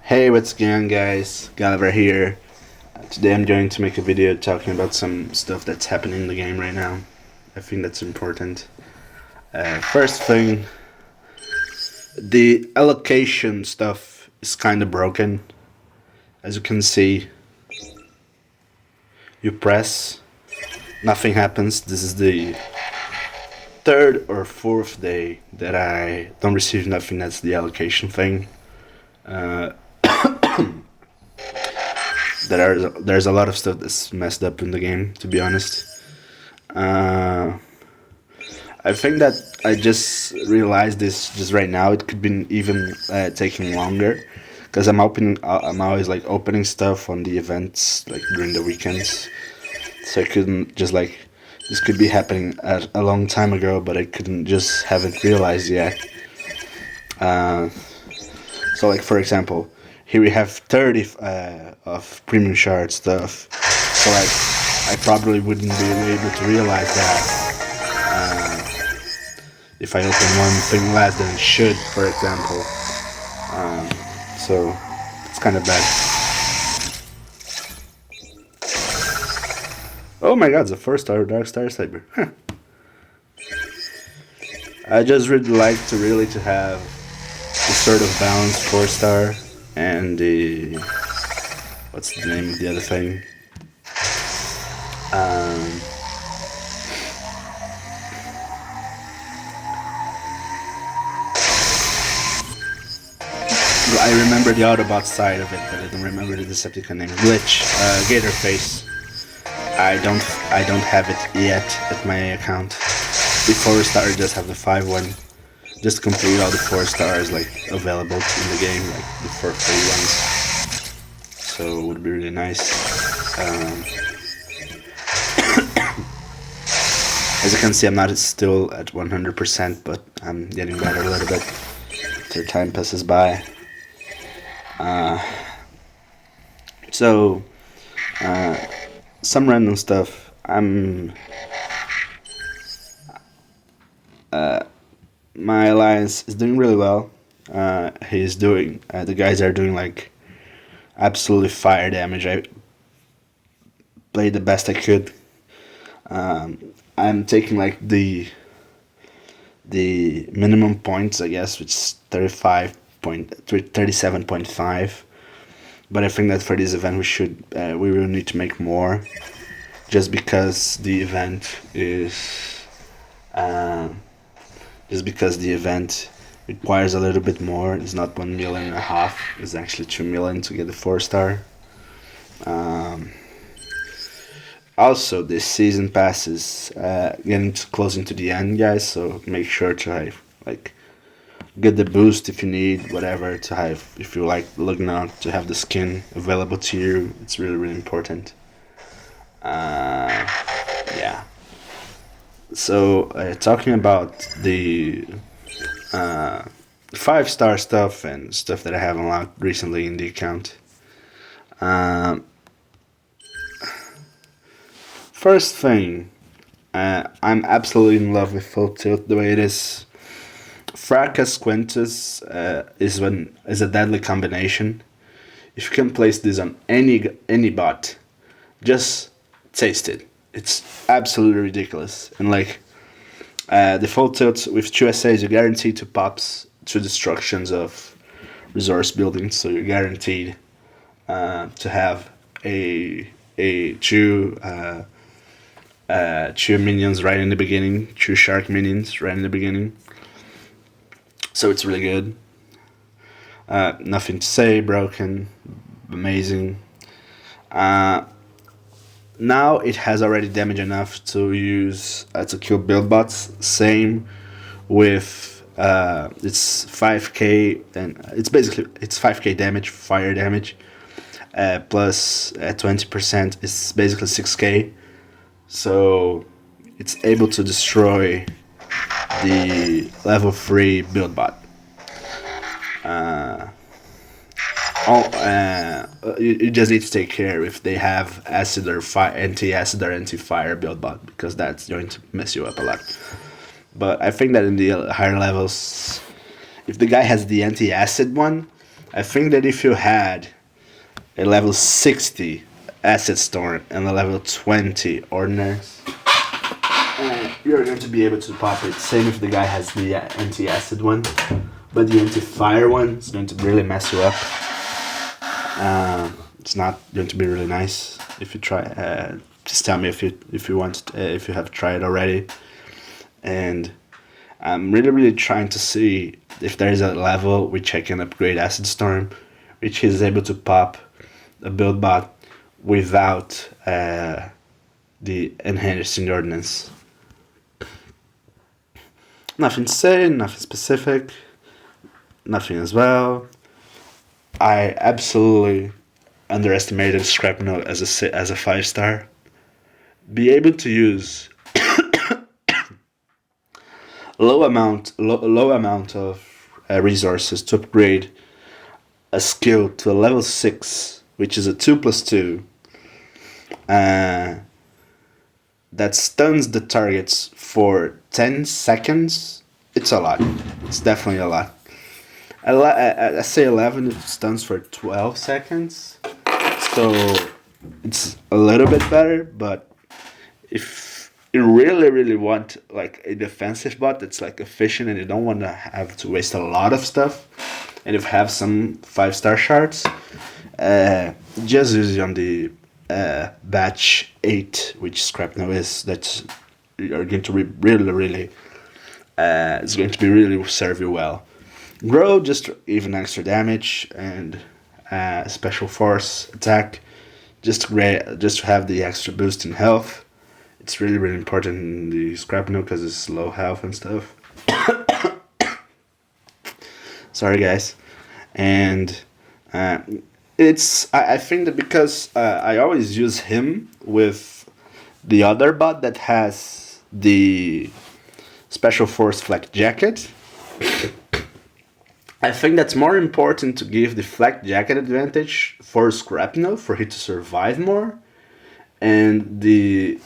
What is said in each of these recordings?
Hey, what's going on, guys? Gulliver here. Today I'm going to make a video talking about some stuff that's happening in the game right now. I think that's important. First thing, the allocation stuff is kind of broken. As you can see, you press, nothing happens. This is the third or fourth day that I don't receive nothing. That's the allocation thing. There's a lot of stuff that's messed up in the game, to be honest. I think that I just realized this just right now. It could be even taking longer, because I'm always like opening stuff on the events like during the weekends. So I couldn't just like this could be happening at a long time ago, but I couldn't just haven't realized yet. So like for example, here we have 30 of premium shard stuff. So like I probably wouldn't be able to realize that if I open one thing less than it should, for example. So it's kind of bad. Oh my god, it's a 4-star Dark Star Saber. Huh. I just really like to have the sort of balanced 4-star and the what's the name of the other thing? I remember the Autobot side of it, but I don't remember the Decepticon name. Glitch, Gator Face. I don't have it yet at my account. The 4-star just have the 5-1. Just complete all the 4 stars like available in the game, like the 4 free ones. So it would be really nice. As you can see, I'm not still at 100%, but I'm getting better a little bit as time passes by. Some random stuff. My alliance is doing really well. The guys are doing like absolutely fire damage. I played the best I could. I'm taking like the minimum points, I guess, which is 37.5. But I think that for this event we will need to make more, just because the event requires a little bit more. It's not 1.5 million. It's actually 2 million to get the 4-star. Also, this season pass is getting close into the end, guys. So make sure to have like get the boost if you need, whatever, to have, if you like Lugna, to have the skin available to you. It's really important. Yeah. So talking about the 5-star stuff and stuff that I have unlocked recently in the account. First thing, I'm absolutely in love with Full Tilt the way it is. Fracas Quintus is a deadly combination. If you can place this on any bot, just taste it. It's absolutely ridiculous. And like the Full Tilt with 2 essays, you're guaranteed to pops 2 destructions of resource buildings. So you're guaranteed to have a 2 minions right in the beginning, 2 shark minions right in the beginning. So it's really good. Nothing to say, broken, amazing. Now it has already damage enough to use to kill build bots. Same with it's 5k, and it's 5k damage, fire damage, plus 20% is basically 6k. So it's able to destroy the level 3 build bot. You just need to take care if they have acid or anti-acid or anti-fire build bot, because that's going to mess you up a lot. But I think that in the higher levels, if the guy has the anti-acid one, I think that if you had a level 60 Acid Storm and a level 20 Ordnance, you're going to be able to pop it. Same if the guy has the anti-acid one, but the anti-fire one is going to really mess you up. It's not going to be really nice if you try. Just tell me if you want if you have tried already. And I'm really trying to see if there is a level which I can upgrade Acid Storm, which is able to pop a build bot without the enhancing ordnance. Nothing to say, nothing specific, nothing as well. I absolutely underestimated Scrapnote as a 5-star. Be able to use low amount of resources to upgrade a skill to a level 6, which is a 2+2. That stuns the targets for 10 seconds. It's a lot. It's definitely a lot. I say 11, it stuns for 12 seconds. So it's a little bit better, but if you really want like a defensive bot that's like efficient and you don't want to have to waste a lot of stuff, and if you have some 5-star shards, just use it on the batch 8, which Scrapnote is. That's you're going to really it's going to be really serve you well. Grow, just even extra damage, and special force attack, just to have the extra boost in health. It's really important in the Scrapnote because it's low health and stuff. Sorry guys. And I think that because I always use him with the other bot that has the special force flak jacket, I think that's more important to give the flak jacket advantage for Scrapnote for it to survive more, and the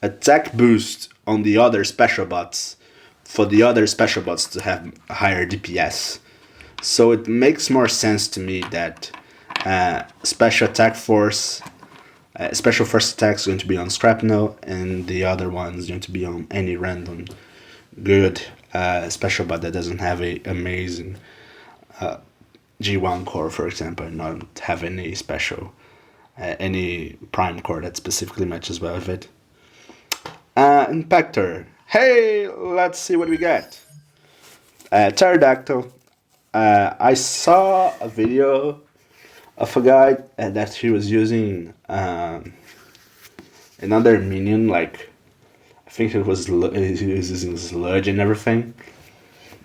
attack boost on the other special bots for the other special bots to have a higher DPS. So it makes more sense to me that special force attack is going to be on Scrapnote, and the other one is going to be on any random good special bot that doesn't have a amazing G1 core, for example, and not have any special any prime core that specifically matches well with it. Impactor. Hey, let's see what we got. Pterodactyl. I saw a video of a guy that he was using another minion, like I think he was using sludge and everything.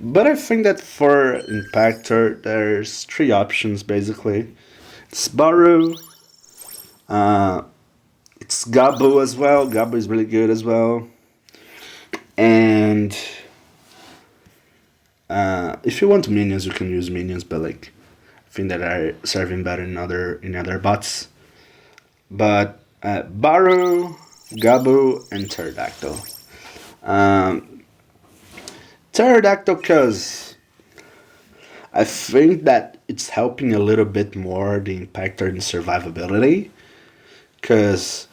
But I think that for Impactor, there's 3 options basically. It's Baru, it's Gabu as well. Gabu is really good as well. And if you want minions, you can use minions, but like I think that are serving better in other bots. But Baru, Gabu, and Pterodactyl. Pterodactyl, because I think that it's helping a little bit more the Impactor in survivability, because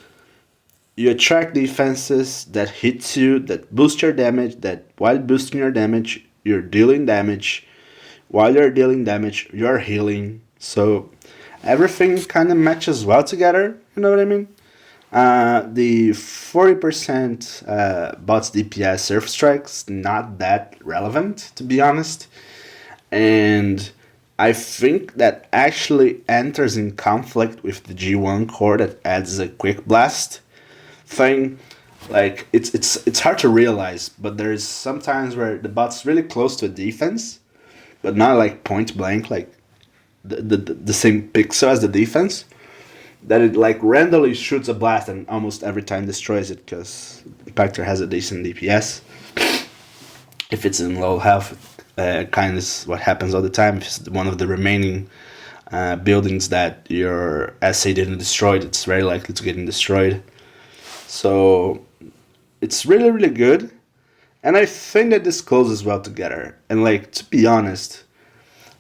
you attract defenses that hits you, that boost your damage, that while boosting your damage, you're dealing damage. While you're dealing damage, you're healing. So everything kind of matches well together, you know what I mean? The 40% bots DPS Surf Strike's not that relevant, to be honest. And I think that actually enters in conflict with the G1 core that adds a quick blast thing. Like it's hard to realize, but there's sometimes where the bot's really close to a defense, but not like point blank, like the same pixel as the defense, that it like randomly shoots a blast and almost every time destroys it, because Impactor has a decent DPS. If it's in low health, kind of is what happens all the time. If it's one of the remaining buildings that your SA didn't destroy, it's very likely to get destroyed. So it's really good, and I think that this closes well together. And like, to be honest,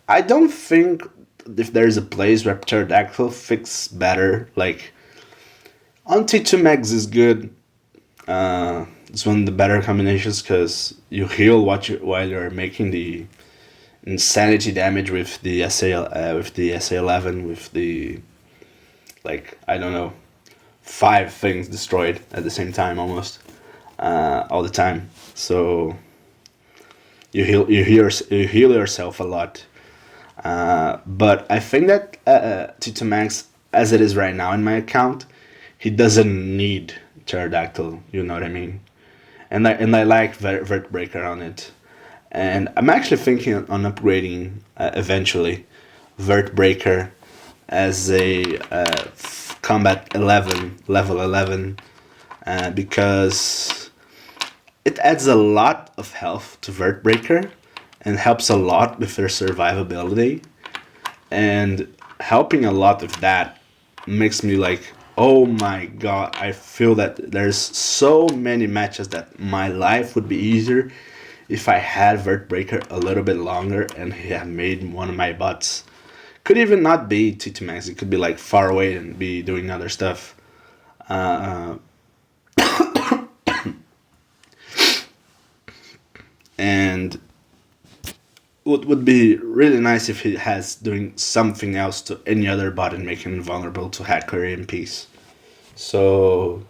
I don't think if there's a place where pterodactyl fits better. Like on T2 Max is good. It's one of the better combinations because you heal while you're making the insanity damage with the SA11 with the like I don't know five things destroyed at the same time almost all the time. So you heal yourself a lot. But I think that Tito Max, as it is right now in my account, he doesn't need pterodactyl. You know what I mean? And I like Vertbreaker on it. And I'm actually thinking on upgrading eventually Vertbreaker as a combat 11 level 11 because it adds a lot of health to Vertbreaker and helps a lot with their survivability. And helping a lot with that makes me like, oh my god, I feel that there's so many matches that my life would be easier if I had Vertbreaker a little bit longer and he had made one of my bots. Could even not be T2 Max, it could be like far away and be doing other stuff. And would be really nice if he has doing something else to any other bot and making him vulnerable to hacker MPs. So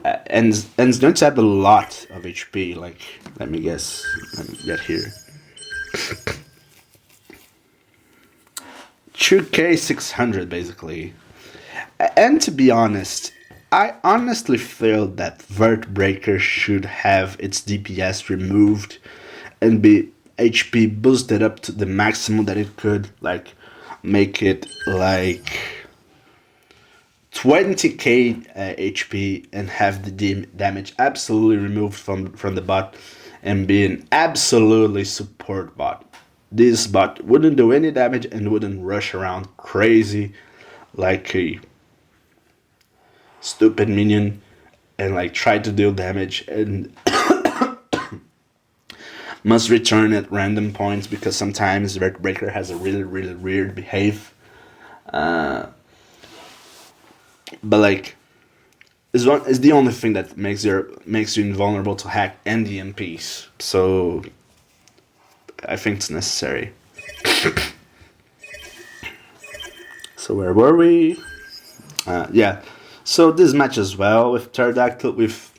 and it's going to add a lot of HP. Like let me guess, let me get here. 2K 600 basically. And to be honest, I honestly feel that Vertbreaker should have its DPS removed and be HP boosted up to the maximum that it could, like make it like 20k HP and have the damage absolutely removed from the bot and be an absolutely support bot. This bot wouldn't do any damage and wouldn't rush around crazy like a stupid minion and like try to deal damage and must return at random points because sometimes Vertbreaker has a really weird behave. But like is the only thing that makes you invulnerable to hack and the MPs. So I think it's necessary. So where were we? Yeah. So this match as well with Pterodactyl, with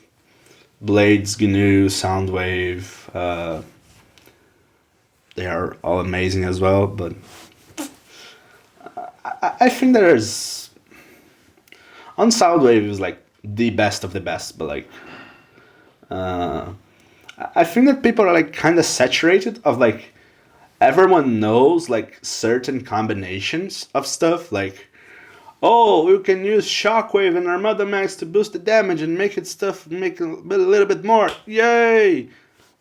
Blades, GNU, Soundwave. They are all amazing as well, but I think there's on Soundwave is like the best of the best, but like I think that people are like kind of saturated of like everyone knows like certain combinations of stuff like oh we can use Shockwave and Armada Max to boost the damage and make a little bit more, yay.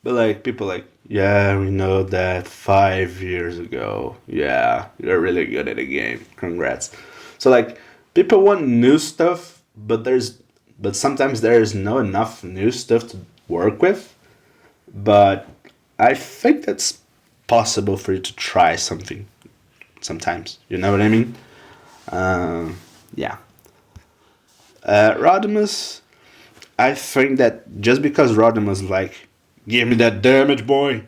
But like people like yeah we know that 5 years ago, yeah you're really good at the game, congrats. So like people want new stuff but sometimes there is no enough new stuff to work with. But I think that's possible for you to try something sometimes. You know what I mean? Yeah. Rodimus, I think that just because Rodimus like, give me that damage, boy.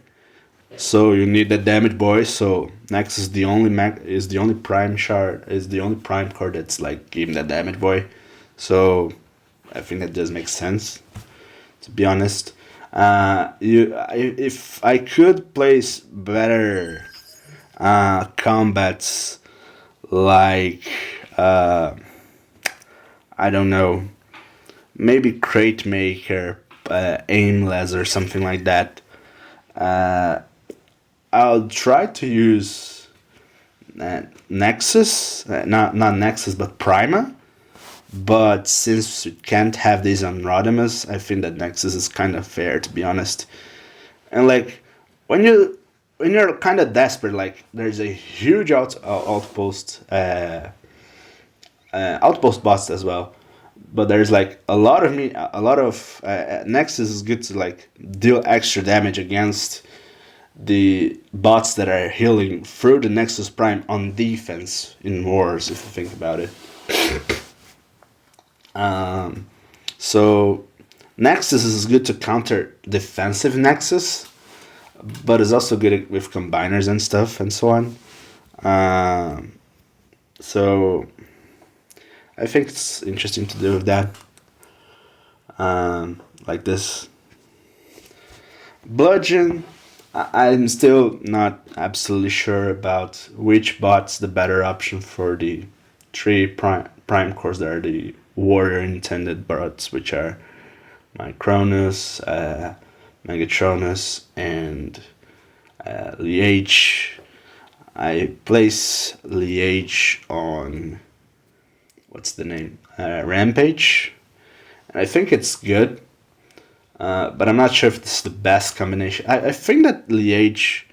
So you need that damage, boy. So Nex is the only prime shard, is the only prime core that's like, give me that damage, boy. So I think that does make sense, to be honest. If I could place better combats like I don't know, maybe Crate Maker, Aimless or something like that. I'll try to use Nexus, not Nexus, but Prima. But since you can't have these on Rodimus, I think that Nexus is kind of fair, to be honest. And like when you're kind of desperate, like there's a huge outpost bots as well. But there's like a lot of Nexus is good to like deal extra damage against the bots that are healing through the Nexus Prime on defense in wars, if you think about it. So Nexus is good to counter defensive Nexus, but it's also good with combiners and stuff and so on. So I think it's interesting to do with that. Like this. Bludgeon, I'm still not absolutely sure about which bot's the better option for the three prime cores that are the warrior intended bots, which are my Cronus, Megatronus, and Liege. I place Liege on what's the name? Rampage. And I think it's good. But I'm not sure if it's the best combination. I think that Liege,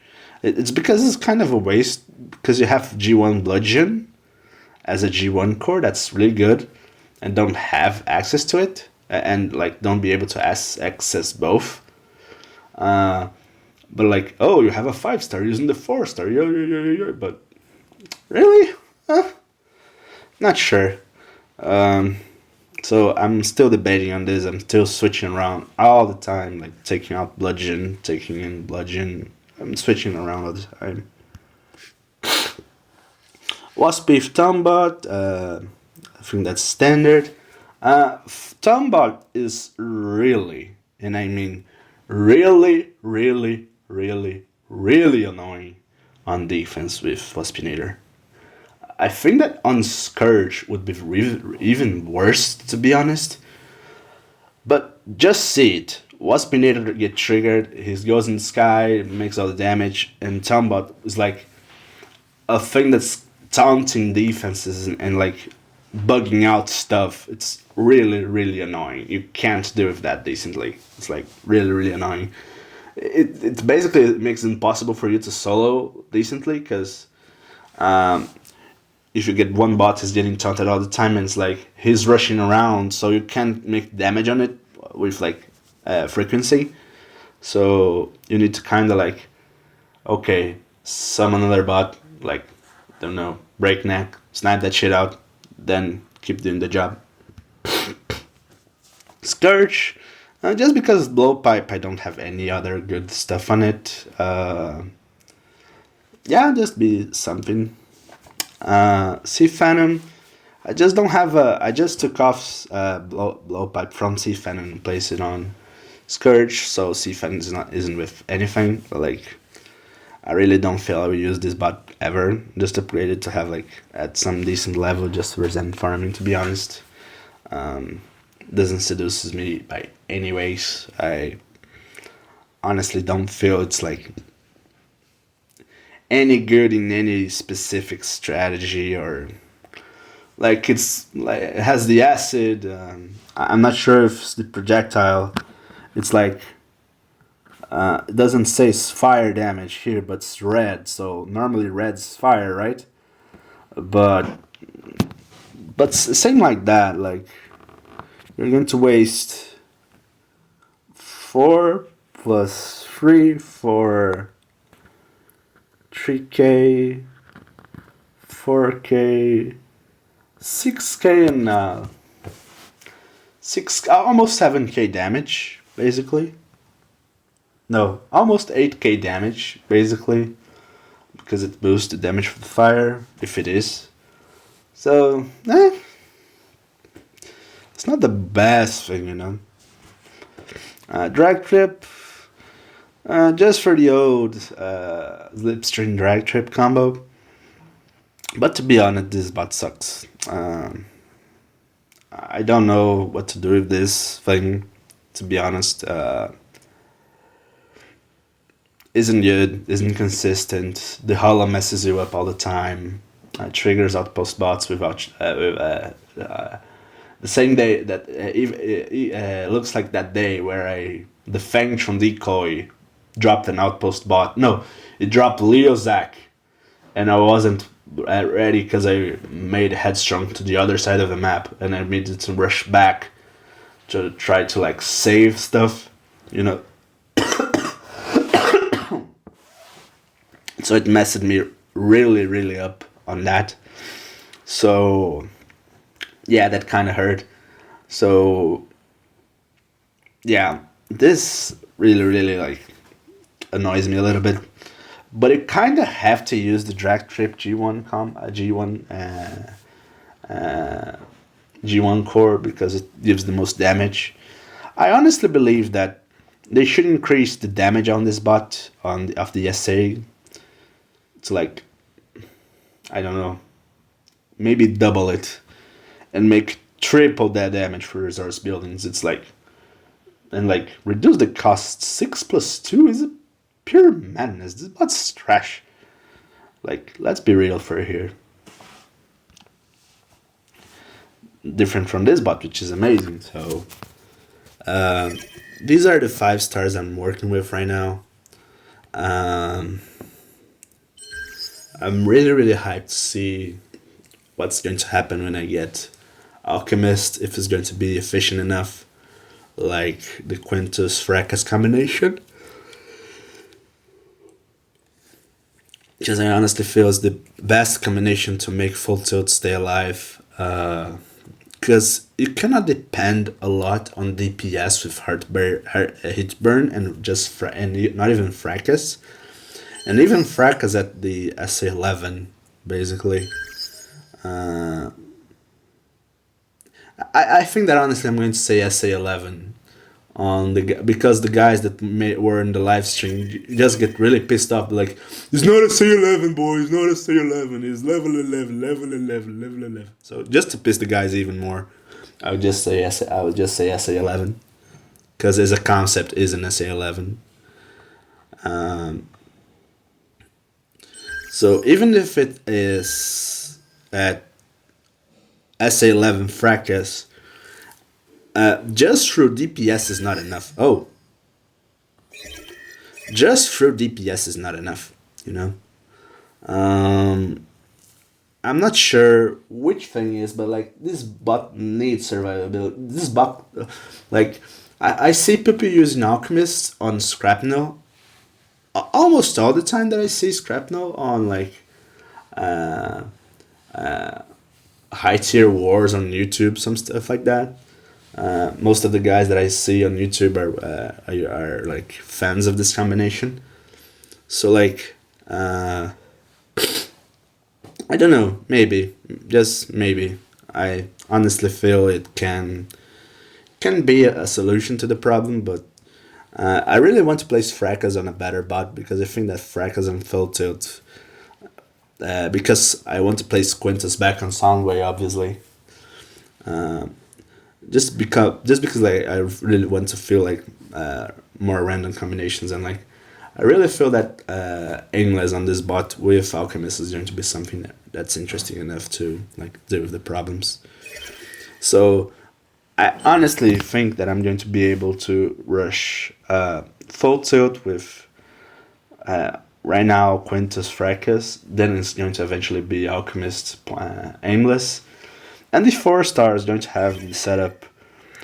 it's because it's kind of a waste, because you have G1 Bludgeon as a G1 core that's really good and don't have access to it, and like don't be able to access both. But like, oh, you have a 5-star using the 4-star, but really? Not sure. So I'm still debating on this. I'm still switching around all the time, like taking out Bludgeon, taking in Bludgeon. I'm switching around all the time. Wasp Beef Tombot, I think that's standard. Tombot is really, and I mean really, really, really, really annoying on defense with Waspinator. I think that on Scourge would be even worse, to be honest. But just see it. Waspinator get triggered, he goes in the sky, makes all the damage, and Tombot is like a thing that's taunting defenses and like bugging out stuff. It's really, really annoying. You can't do with that decently. It's like really, really annoying. It basically makes it impossible for you to solo decently, because if you get one bot is getting taunted all the time, and it's like he's rushing around, so you can't make damage on it with like frequency. So you need to kind of like, okay, summon another bot, like, don't know, breakneck, snipe that shit out, then keep doing the job. Scourge, just because blowpipe, I don't have any other good stuff on it. Yeah, just be something. Sea Phantom, I just don't have a. I just took off blowpipe from Sea Phantom and placed it on Scourge, so Sea Phantom isn't with anything. But like, I really don't feel I will use this bot ever. Just upgrade it to have like at some decent level, just resent farming. To be honest, doesn't seduces me by any ways. I honestly don't feel it's like any good in any specific strategy, or like it's like it has the acid. I'm not sure if it's the projectile. It's like it doesn't say fire damage here, but it's red. So normally red's fire, right? But same like that. Like you're going to waste 4 plus 3 for 3k, 4k, 6k, and 6 almost 7k damage basically. No, almost 8k damage basically, because it boosts the damage for the fire if it is. So it's not the best thing, you know. Drag trip. Just for the old Slipstream drag trip combo. But to be honest, this bot sucks. I don't know what to do with this thing, to be honest. Isn't good, isn't consistent. The holo messes you up all the time. Triggers outpost bots without the same day that looks like that day where the Fang from Decoy dropped an outpost bot. No, it dropped Leozak, and I wasn't ready because I made headstrong to the other side of the map, and I needed to rush back to try to like save stuff, you know. So it messed me really, really up on that. So yeah, that kind of hurt. So yeah, this really, really like annoys me a little bit. But you kind of have to use the drag trip G1 core because it gives the most damage. I honestly believe that they should increase the damage on this bot of the SA to like, I don't know, maybe double it and make triple that damage for resource buildings. It's like, and like reduce the cost. 6+2 is a pure madness. This bot's trash. Like, let's be real for here. Different from this bot, which is amazing. So these are the 5 stars I'm working with right now. I'm really, really hyped to see what's going to happen when I get Alchemist, if it's going to be efficient enough, like the Quintus Fracas combination. Because I honestly feel it's the best combination to make Full Tilt stay alive. Because you cannot depend a lot on DPS with hit burn and just and not even Fracas. And even Fracas at the SA11, basically. I think that honestly I'm going to say SA11 on because the guys that were in the live stream just get really pissed off. Like, it's not a SA11, boys. It's not a SA11. It's level 11, level 11, level 11. So just to piss the guys even more, I would just say SA11 because as a concept is an SA11. So even if it is at SA11 Fracas, just through DPS is not enough. Just through DPS is not enough, you know? I'm not sure which thing is, but like this bot needs survivability. This bot, like, I see people using Alchemist on Scrapnel almost all the time that I see Scrapnel on like high tier wars on YouTube, some stuff like that. Most of the guys that I see on YouTube are like fans of this combination. So like, I don't know, maybe, just maybe. I honestly feel it can be a solution to the problem, but I really want to place Fracas on a better bot because I think that Fracas on Full Tilt, because I want to place Quintus back on Soundway, obviously. Just because like I really want to feel like more random combinations, and like I really feel that Aimless on this bot with Alchemist is going to be something that's interesting enough to like deal with the problems. So I honestly think that I'm going to be able to rush Full Tilt with right now Quintus Fracas, then it's going to eventually be Alchemist Aimless. And the 4 stars don't have the setup,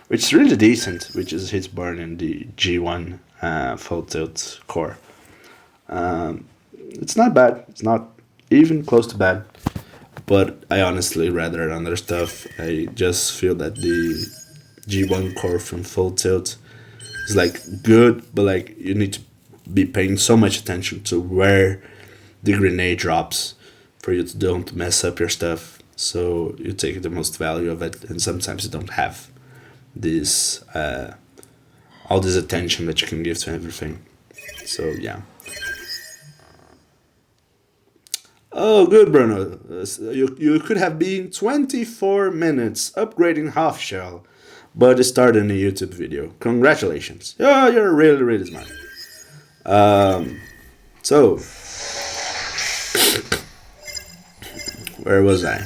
which is really decent, which is hit burn in the G1 Full Tilt core. It's not bad. It's not even close to bad. But I honestly rather other stuff. I just feel that the G1 core from Full Tilt is like good, but like you need to be paying so much attention to where the grenade drops for you to don't mess up your stuff. So you take the most value of it, and sometimes you don't have this all this attention that you can give to everything. So yeah. Oh, good, Bruno. You could have been 24 minutes upgrading half shell, but it started in a YouTube video. Congratulations. Oh, you're really, really smart. So, where was I?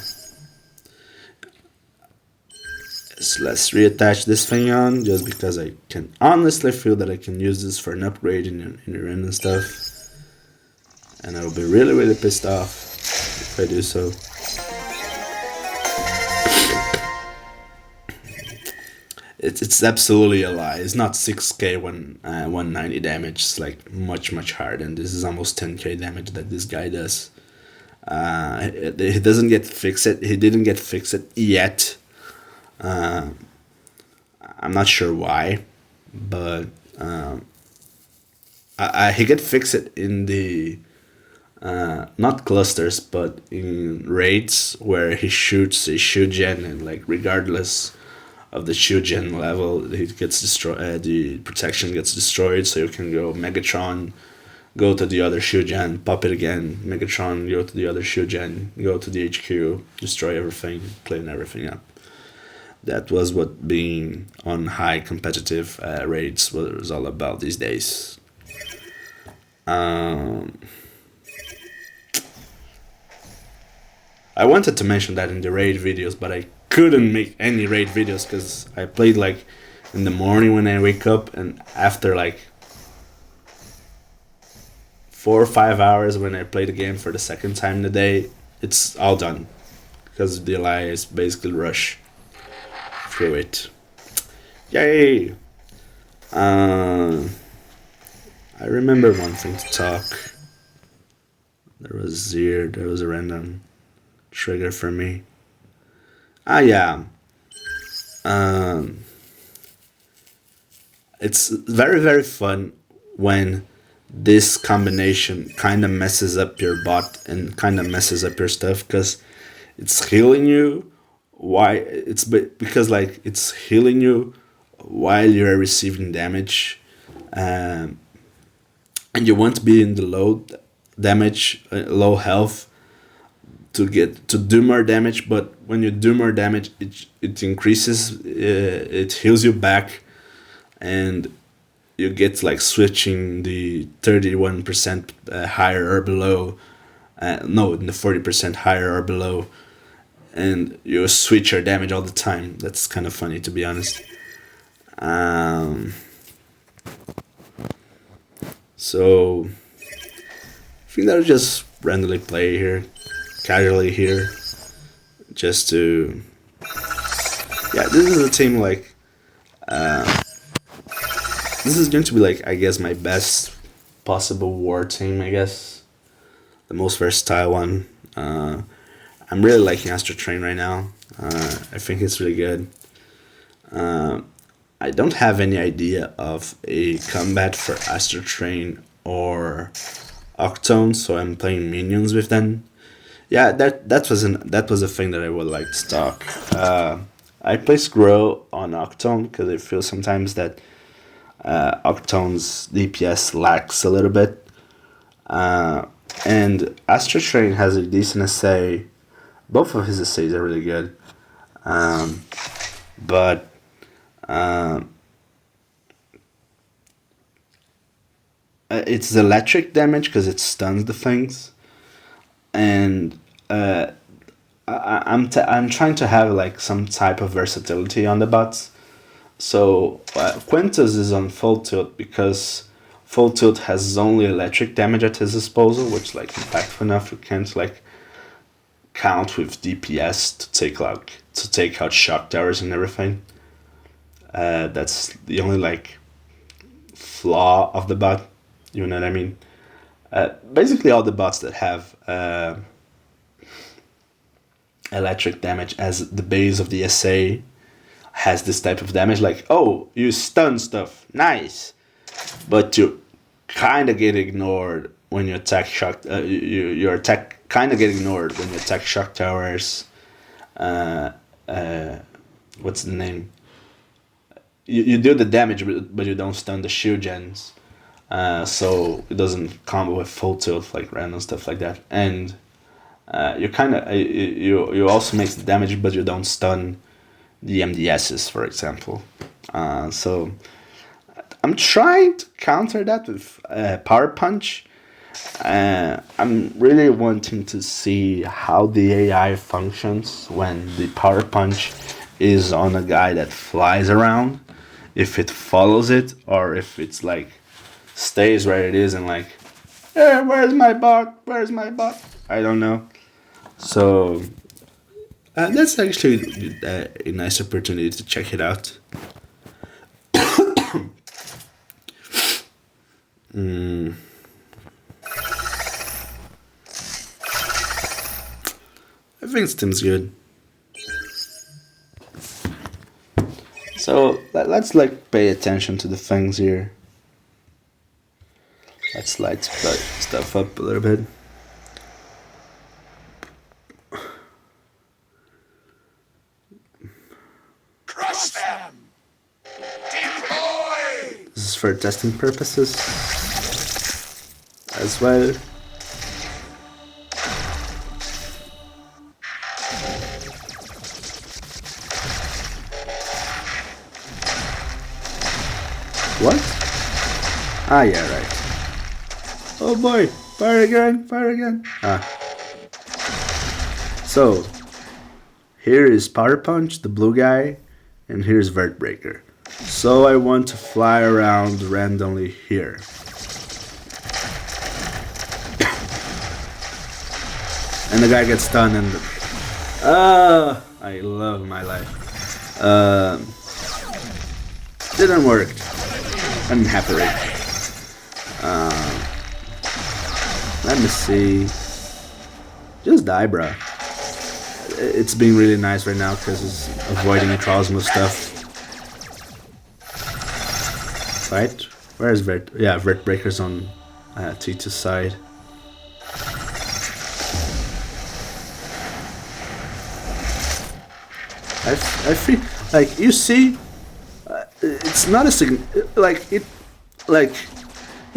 Let's reattach this thing on, just because I can honestly feel that I can use this for an upgrade in the random stuff. And I will be really, really pissed off if I do so. it's absolutely a lie. It's not 6k 190 damage. It's like much higher than this. Is almost 10k damage that this guy does. He doesn't get fixed. He didn't get fixed yet. I'm not sure why, but he get fixed in the not clusters, but in raids where he shoots a shoe gen, and like regardless of the shoe gen level, he gets destroyed. The protection gets destroyed, so you can go Megatron, go to the other shoe gen, pop it again, Megatron, go to the other shoe gen, go to the HQ, destroy everything, clean everything up. That was what being on high competitive raids was all about these days. Um, I wanted to mention that in the raid videos, but I couldn't make any raid videos because I played like in the morning when I wake up, and after like 4 or 5 hours when I play the game for the second time in the day, it's all done because the allies basically rush through it. Yay! I remember one thing to talk. There was here. There was a random trigger for me. Ah, yeah. Um, it's very fun when this combination kind of messes up your bot and kind of messes up your stuff because it's healing you. Why? Because like it's healing you while you're receiving damage, um, and you want to be in the low damage, low health to do more damage. But when you do more damage, it increases, it heals you back, and you get like switching the 31% higher or below. No, in the 40% higher or below, and you switch your damage all the time. That's kind of funny, to be honest. Um, so I think that I'll just randomly play here, casually here, just to yeah. This is a team like this is going to be like, I guess, my best possible war team. I guess the most versatile one. I'm really liking Astrotrain right now. I think it's really good. I don't have any idea of a combat for Astrotrain or Octone, so I'm playing minions with them. Yeah, that was a thing that I would like to talk. I play Scroll on Octone because I feel sometimes that Octone's DPS lacks a little bit, and Astrotrain has a decent essay. Both of his essays are really good, but it's electric damage because it stuns the things, and I'm trying to have like some type of versatility on the bots. So Quintus is on full tilt because full tilt has only electric damage at his disposal, which like impactful enough. You can't like count with DPS to take out shock towers and everything. That's the only like flaw of the bot. You know what I mean? Basically, all the bots that have electric damage as the base of the SA has this type of damage. Like, oh, you stun stuff, nice, but you kind of get ignored when you attack shock. Your attack kind of get ignored when you attack shock towers. Uh, uh, what's the name? You do the damage, but you don't stun the shield gens. So it doesn't combo with full tilt like random stuff like that. And you kind of you also make the damage, but you don't stun the MDSs, for example. So I'm trying to counter that with Power Punch. I'm really wanting to see how the AI functions when the Power Punch is on a guy that flies around. If it follows it, or if it's like stays where it is and like, hey, where's my bot? Where's my bot? I don't know. So that's actually a nice opportunity to check it out. Mm. I think Steam's good. So let's like pay attention to the things here. Let's light stuff up a little bit. Crush them! Deploy! This is for testing purposes as well. What? Ah, yeah, right. Oh boy, fire again, fire again. Ah. So, here is Power Punch, the blue guy, and here's Vertbreaker. So I want to fly around randomly here. And the guy gets stunned and... I love my life. Didn't work. I'm happy. Let me see. Just die, bruh. It's being really nice right now because it's avoiding Trosmo stuff. Right? Where's Vert? Yeah, Vertbreaker's on Tita's side. I feel like, you see, it's not a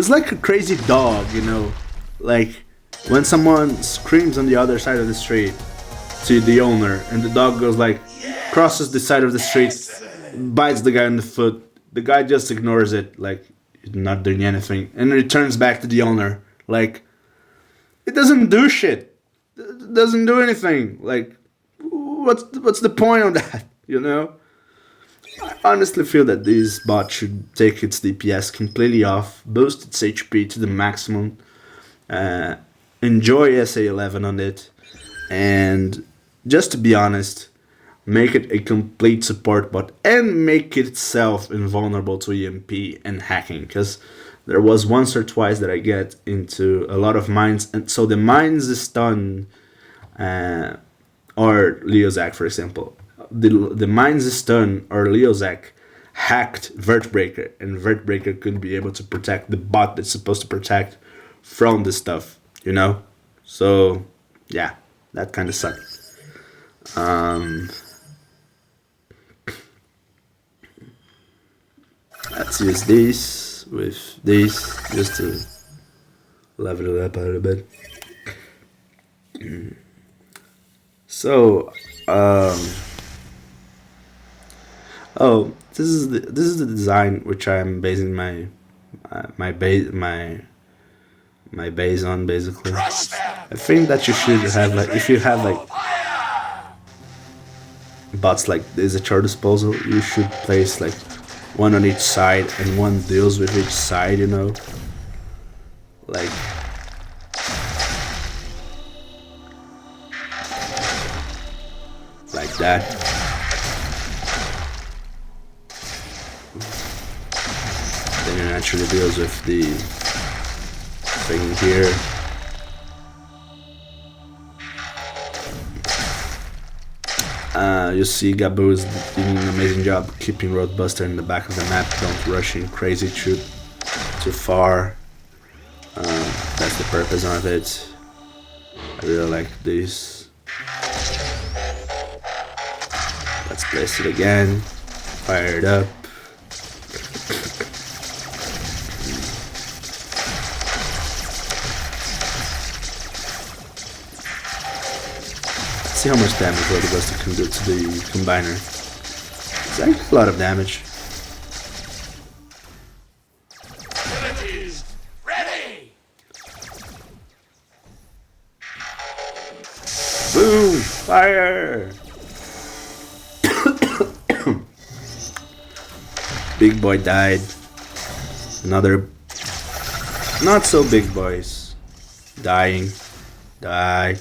it's like a crazy dog, you know, like when someone screams on the other side of the street to the owner and the dog goes like, crosses the side of the street, bites the guy on the foot, the guy just ignores it, like not doing anything, and returns back to the owner, like it doesn't do shit, it doesn't do anything, like what's the point of that, you know? I honestly feel that this bot should take its DPS completely off, boost its HP to the maximum, enjoy SA11 on it, and just to be honest, make it a complete support bot and make it itself invulnerable to EMP and hacking, because there was once or twice that I get into a lot of mines, and so the mines stun or Leozak, for example. The mines stun or Leozak hacked Vertbreaker, and Vertbreaker couldn't be able to protect the bot that's supposed to protect from this stuff, you know? So, yeah, that kind of sucked. Let's use this with this just to level it up a little bit. So, oh, this is the design which I'm basing my base on, basically. I think that you should have, like, if you have like bots like this at your disposal, you should place like one on each side and one deals with each side, you know, like that. Then it actually deals with the thing here. You see Gabu is doing an amazing job keeping Roadbuster in the back of the map, don't rush in crazy too far. That's the purpose of it. I really like this. Let's place it again, fire it up. See how much damage Roadbuster can do to the combiner. It's actually a lot of damage. Boom! Fire! Big boy died. Another not so big boys dying. Die.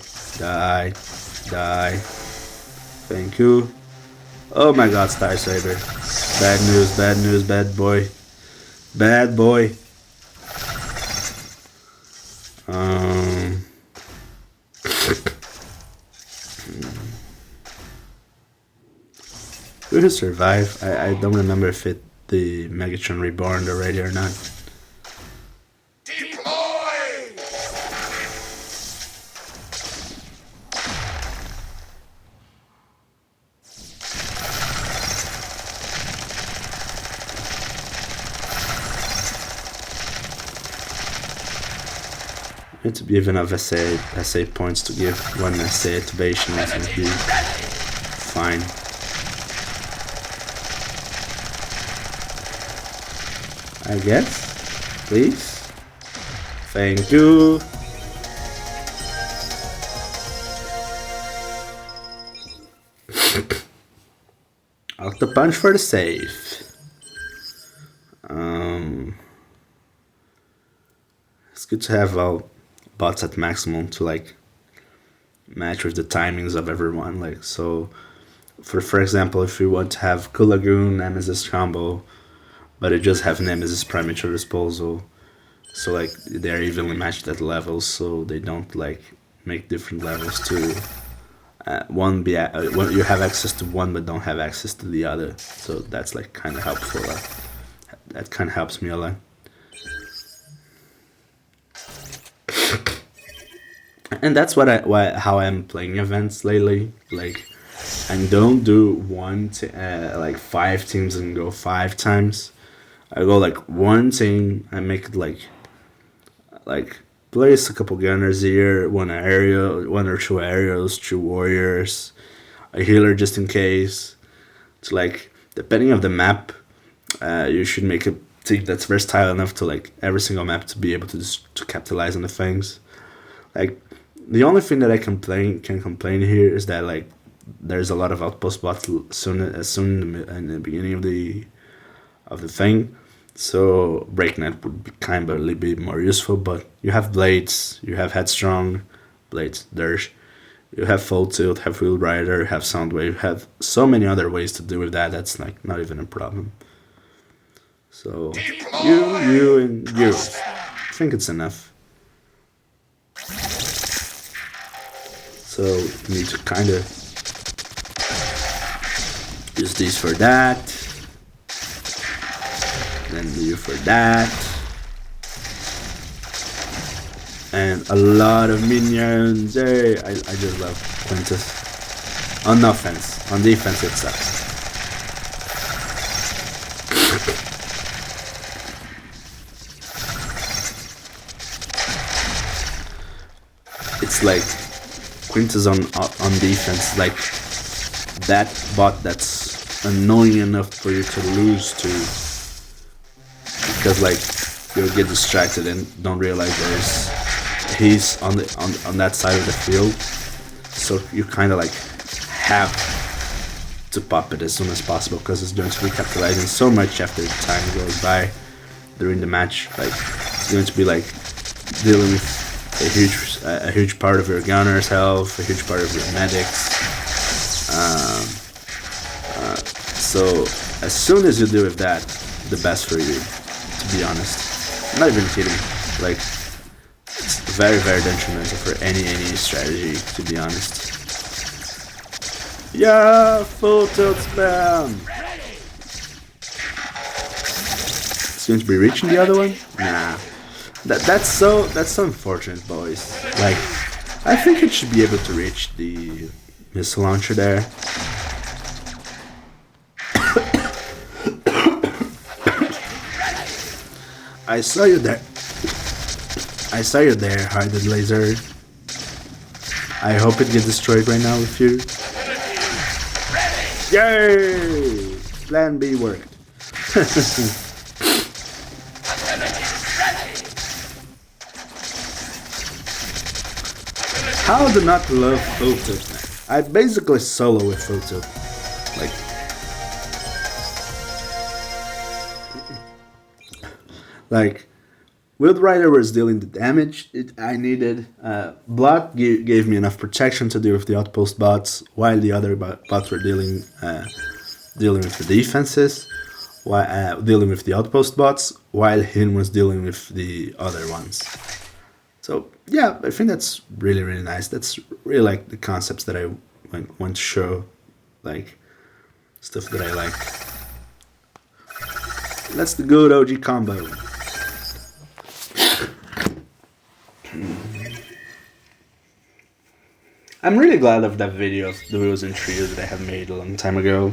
Thank you. Oh my god, Star Saber. Bad news, bad boy. Bad boy. Um, who survive? I don't remember if the Megatron Reborn already or not. Deploy! Need to be even of SA points to give one SA activation would be fine. I guess. Please. Thank you. Octopunch for the save. It's good to have all bots at maximum to like match with the timings of everyone. Like so, for example, if you want to have Kulagoon Nemesis combo, but it just have Nemesis Prime at your disposal, so like they're evenly matched at levels, so they don't like make different levels to one be you have access to one but don't have access to the other. So that's like kind of helpful. That kind of helps me a lot. And that's how I'm playing events lately. Like, I don't do like 5 teams and go 5 times. I go like one team. I make it like place a couple gunners here, one or 2 aerials, 2 warriors, a healer just in case. It's like depending on the map, you should make a team that's versatile enough to like every single map to be able to capitalize on the things. Like the only thing that I can complain here is that like there's a lot of outpost bots soon in the beginning of the thing. So breaknet would be kind of a little bit more useful, but you have blades, you have headstrong, blades, Dirge, you have full tilt, have wheel rider, have soundwave, you have so many other ways to deal with that. That's like not even a problem. So you and you, I think it's enough. So you need to kind of use these for that. Then you for that. And a lot of minions. Hey, I just love Quintus. On offense. On defense it sucks. It's like Quintus on defense, like that bot that's annoying enough for you to lose to, because like you'll get distracted and don't realize he's on that side of the field, so you kind of like have to pop it as soon as possible because it's going to be capitalizing so much after the time goes by during the match. Like it's going to be like dealing with a huge part of your gunner's health, a huge part of your medics. So as soon as you deal with that, the best for you, to be honest. I'm not even kidding. Like it's very, very detrimental for any strategy, to be honest. Yeah, full tilt spam. It's going to be reaching the other one? Nah. That's so unfortunate, boys. Like, I think it should be able to reach the missile launcher there. I saw you there. I saw you there, Hardened Laser. I hope it gets destroyed right now with you. Yay! Plan B worked. How do not love full tilt, man? I basically solo with full tilt. Like Wild Rider was dealing the damage I needed. Blood gave me enough protection to deal with the outpost bots, while the other bots were dealing with the defenses, while dealing with the outpost bots, while Hin was dealing with the other ones. So yeah, I think that's really really nice. That's really like the concepts that I want to show, like stuff that I like. That's the good OG combo. I'm really glad of that video of duos and trios that I have made a long time ago.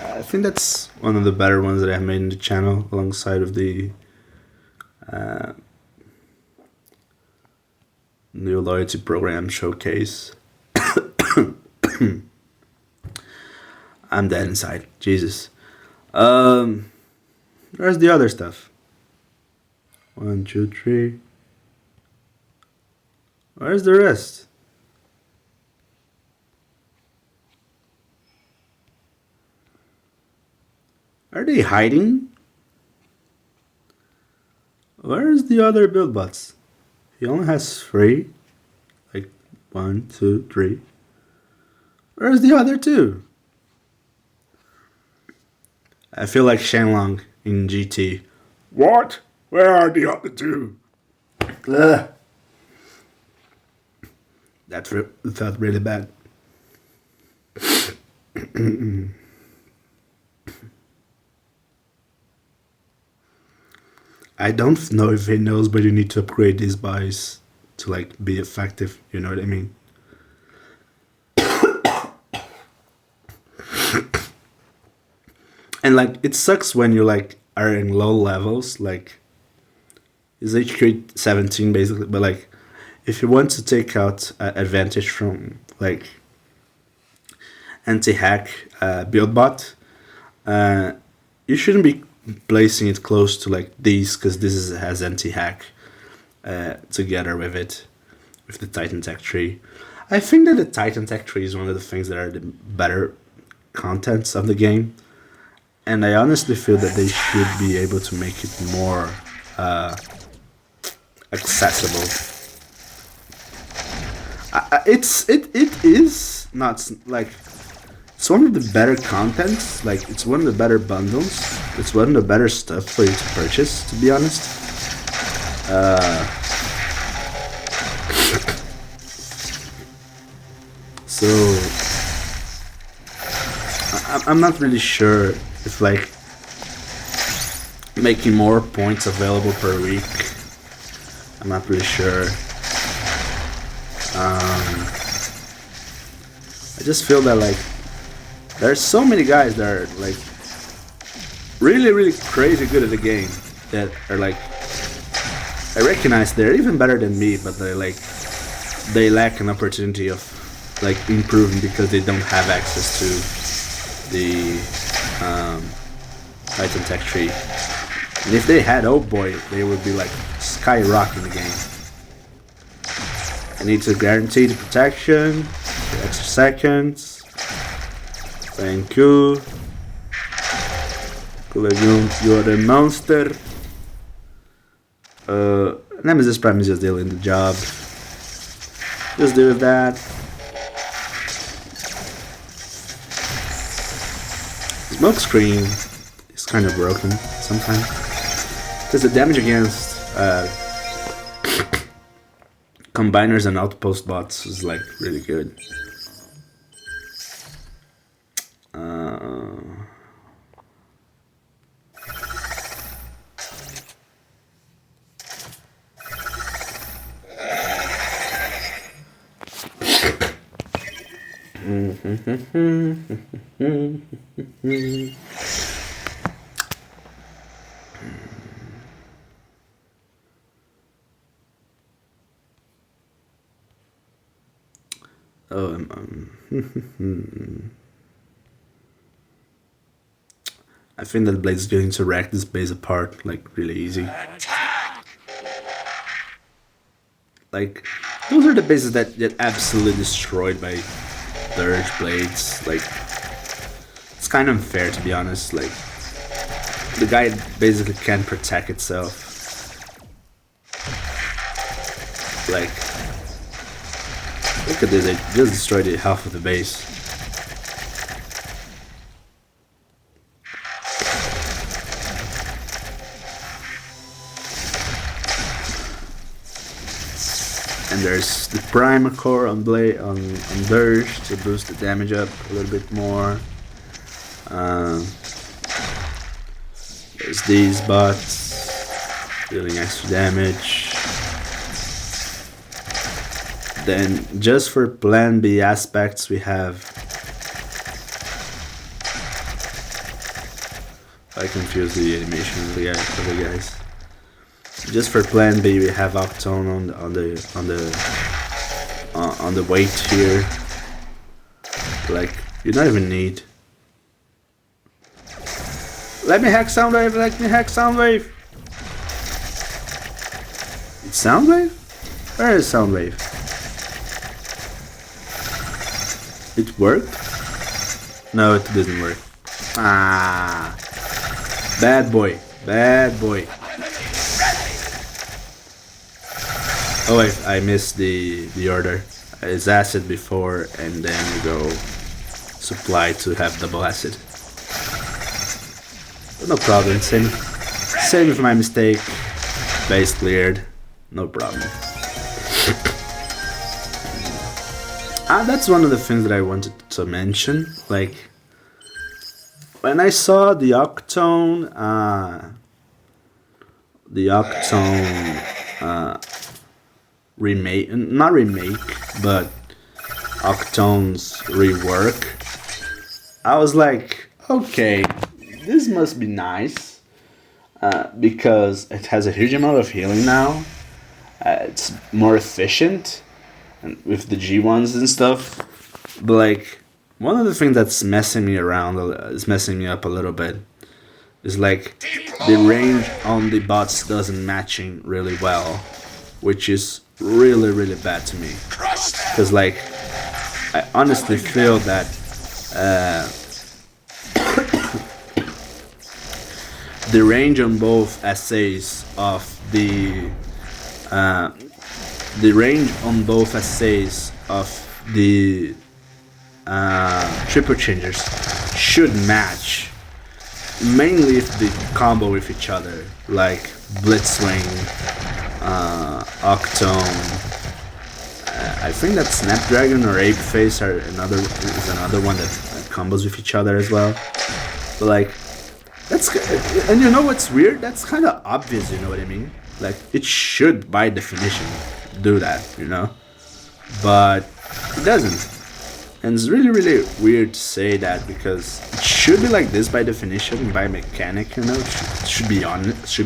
I think that's one of the better ones that I have made in the channel, alongside of the new loyalty program showcase. I'm dead inside. Jesus. Where's the other stuff? 1, 2, 3. Where's the rest? Are they hiding? Where's the other build bots? He only has 3. Like 1, 2, 3. Where's the other 2? I feel like Shenlong in GT. What? Where are the other 2? Ugh. That felt really bad. I don't know if he knows, but you need to upgrade these buys to like be effective. You know what I mean? And like it sucks when you like are in low levels. Like is HQ 17 basically, but like if you want to take out advantage from like anti-hack build bot, you shouldn't be placing it close to like these, because has anti-hack together with it, with the Titan Tech tree. I think that the Titan Tech tree is one of the things that are the better contents of the game, and I honestly feel that they should be able to make it more accessible. It is not like it's one of the better contents. Like it's one of the better bundles. It's one of the better stuff for you to purchase. To be honest, so I'm not really sure if like making more points available per week. I'm not really sure. I just feel that like there's so many guys that are like really really crazy good at the game that are like, I recognize they're even better than me, but they lack an opportunity of like improving because they don't have access to the Titan Tech tree. And if they had, oh boy, they would be like skyrocketing the game. I need to guarantee the protection, the extra seconds. Thank you. You're a monster. Nemesis Prime is just doing the job. Just do that. Smoke screen is kind of broken sometimes, because the damage against combiners and outpost bots is like really good. I think that Blade's going to rack this base apart like really easy. Like those are the bases that get absolutely destroyed by Dirge Blades. Like it's kind of unfair, to be honest. Like the guy basically can't protect itself. Like look at this, I just destroyed half of the base. And there's the Prima Core on Burst to boost the damage up a little bit more. There's these bots dealing extra damage. Then just for Plan B aspects we have... I confused the animation of the guys. Just for Plan B we have Octone on the weight here. Like, you don't even need... Let me hack Soundwave, let me hack Soundwave! It's Soundwave? Where is Soundwave? It worked? No, it didn't work. Ah, bad boy, bad boy. Oh wait, I missed the order. It's acid before, and then we go supply to have double acid. But no problem, same with my mistake. Base cleared, no problem. That's one of the things that I wanted to mention. Like, when I saw the Octone remake, not remake, but Octone's rework, I was like, okay, this must be nice, because it has a huge amount of healing now. It's more efficient, and with the G1s and stuff. But like, one of the things that's messing me up a little bit is like the range on the bots doesn't matching really well, which is really bad to me. Because like, I honestly feel that the range on both essays of the triple changers should match, mainly if they combo with each other, like Blitzwing, Octone. I think that Snapdragon or Apeface is another one that combos with each other as well. But like, and you know what's weird? That's kind of obvious. You know what I mean? Like, it should by definition do that, you know, but it doesn't. And it's really weird to say that, because it should be like this by definition, by mechanic, you know. It should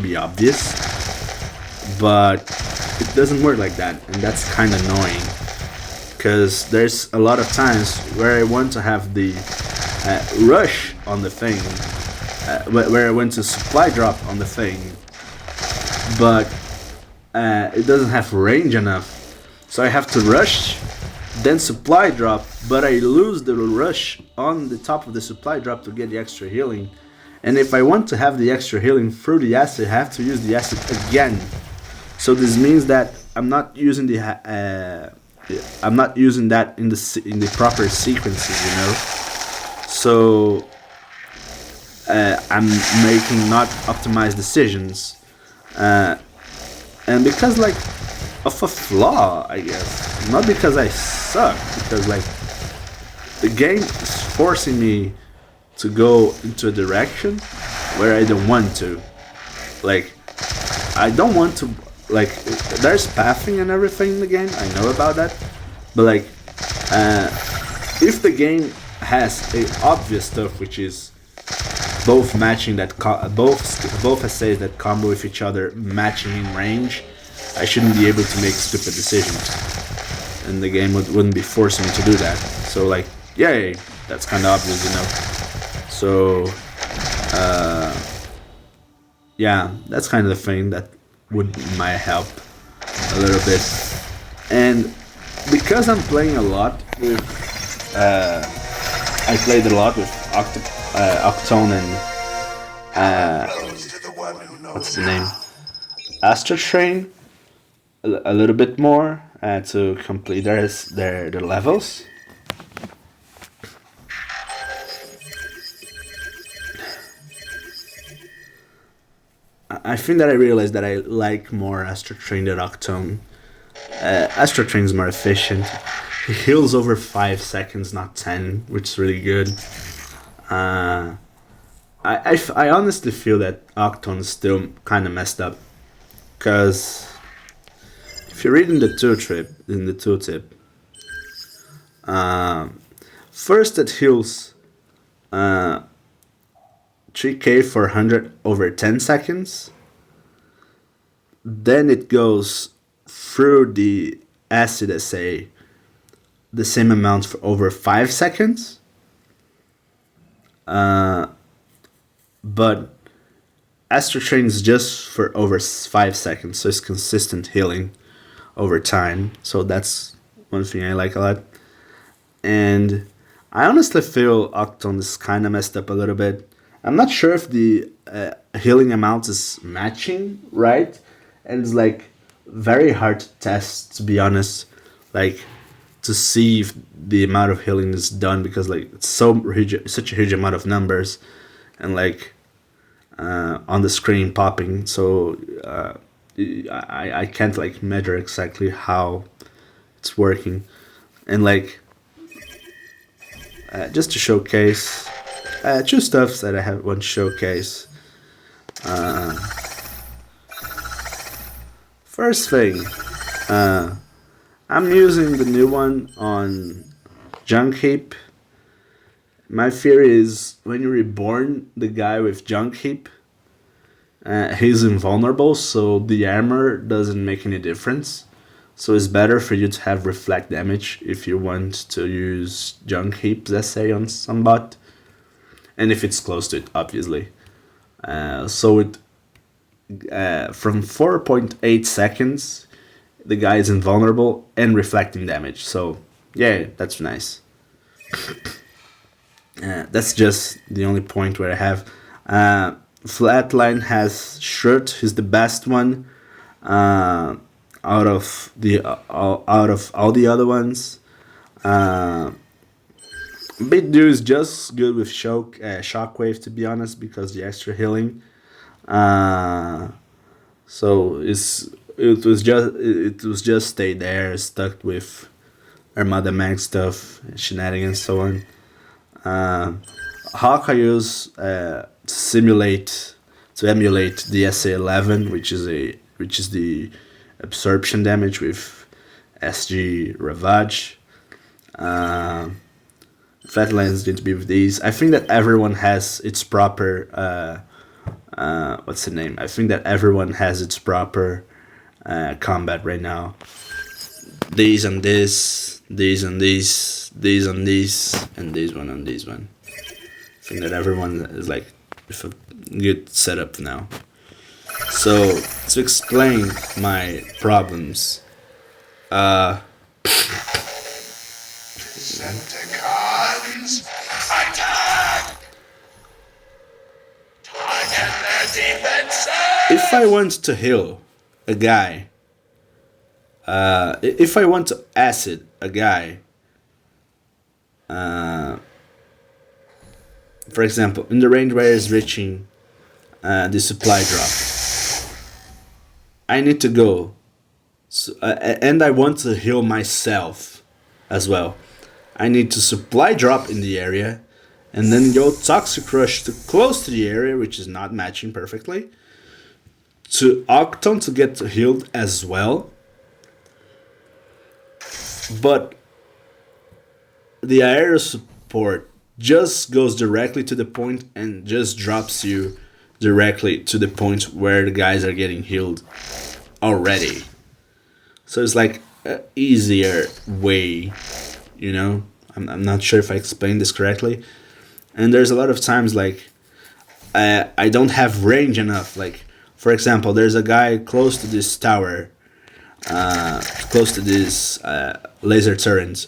be obvious, but it doesn't work like that, and that's kind of annoying. Because there's a lot of times where I want to have the rush on the thing, where I want to supply drop on the thing, but it doesn't have range enough, so I have to rush, then supply drop, but I lose the rush on the top of the supply drop to get the extra healing. And if I want to have the extra healing through the acid, I have to use the acid again. So this means that I'm not using that in the proper sequences, you know. So I'm making not optimized decisions, and because like of a flaw, I guess, not because I suck, because like the game is forcing me to go into a direction where I don't want to. Like, I don't want to, like, there's pathing and everything in the game, I know about that, but like, if the game has a obvious stuff, which is both matching that both essays that combo with each other, matching in range, I shouldn't be able to make stupid decisions, and the game wouldn't be forcing me to do that. So like, yay, that's kind of obvious, you know. So yeah, that's kind of the thing that might help a little bit. And because I'm playing a lot with I played a lot with Octone and what's the name, Astrotrain, a little bit more to complete their levels. I think that I realized that I like more Astrotrain than Octone, Astrotrain is more efficient. He heals over 5 seconds, not 10, which is really good. Uh, I honestly feel that Octone is still kind of messed up because if you read in the tooltip, first it heals 3k for 100 over 10 seconds. Then it goes through the acid assay the same amount for over 5 seconds. But Astrotrain is just for over 5 seconds, so it's consistent healing over time. So that's one thing I like a lot. And I honestly feel Octone is kind of messed up a little bit. I'm not sure if the healing amount is matching right, and it's like very hard to test, to be honest. Like to see if the amount of healing is done because like it's such a huge amount of numbers, and like on the screen popping. So I can't like measure exactly how it's working, and like just to showcase two stuffs that I have want to showcase. First thing, I'm using the new one on Junk Heap. My theory is when you reborn the guy with Junk Heap, he's invulnerable, so the armor doesn't make any difference. So it's better for you to have reflect damage if you want to use Junk Heap's essay on some bot, and if it's close to it, obviously. So it from 4.8 seconds, the guy is invulnerable and reflecting damage. So yeah, that's nice. That's just the only point where I have. Flatline has Shirt. He's the best one out of all the other ones. Big Dude is just good with Shockwave, to be honest, because the extra healing. So it was just stay there, stuck with Armada Mag stuff, shenanigans, so on. Hawk I use to emulate the SA11, which is the absorption damage with SG Ravage. Flatline is going to be with these. I think that everyone has its proper what's the name? I think that everyone has its proper combat right now. These and this, these and these, these and these, and this one and this one. I think that everyone is like with a good setup now. So to explain my problems, Decepticons, attack! Target their defenses! if I want to heal a guy, if I want to acid a guy, for example, in the range where it's reaching the supply drop, I need to go, and I want to heal myself as well. I need to supply drop in the area, and then go Toxic Rush to close to the area, which is not matching perfectly, to Octone to get healed as well. But the aerial support just goes directly to the point and just drops you directly to the point where the guys are getting healed already. So it's like an easier way, you know? I'm not sure if I explained this correctly. And there's a lot of times like I don't have range enough. Like, for example, there's a guy close to this tower, close to this laser turret.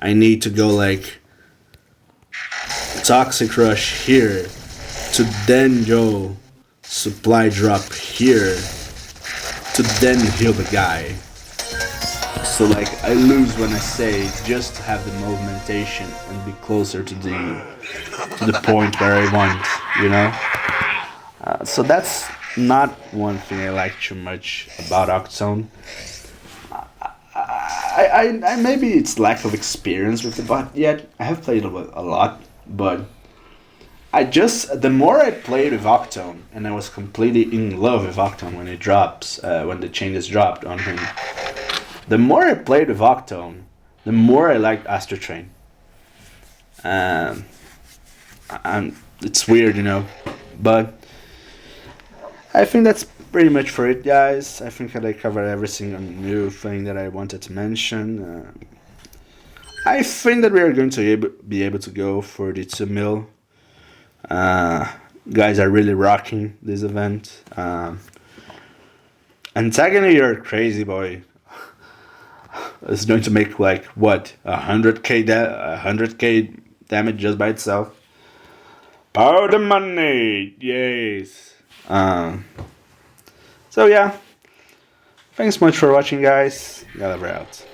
I need to go like Toxic Rush here to then go supply drop here to then heal the guy. So like I lose when I say just to have the movementation and be closer to the point where I want, you know. So that's not one thing I like too much about Octone. I maybe it's lack of experience with the bot yet. I have played a lot, but the more I played with Octone, and I was completely in love with Octone when it drops, when the changes dropped on him. The more I played with Octone, the more I liked Astrotrain. Um, and it's weird, but I think that's pretty much for it, guys. I think that I covered every single new thing that I wanted to mention. I think that we are going to be able to go for the 2 mil. Guys are really rocking this event. Antagonist, you're a crazy boy. It's going to make like what 100k damage just by itself. Power the money, yes. So yeah, thanks much for watching, guys. Galaver out.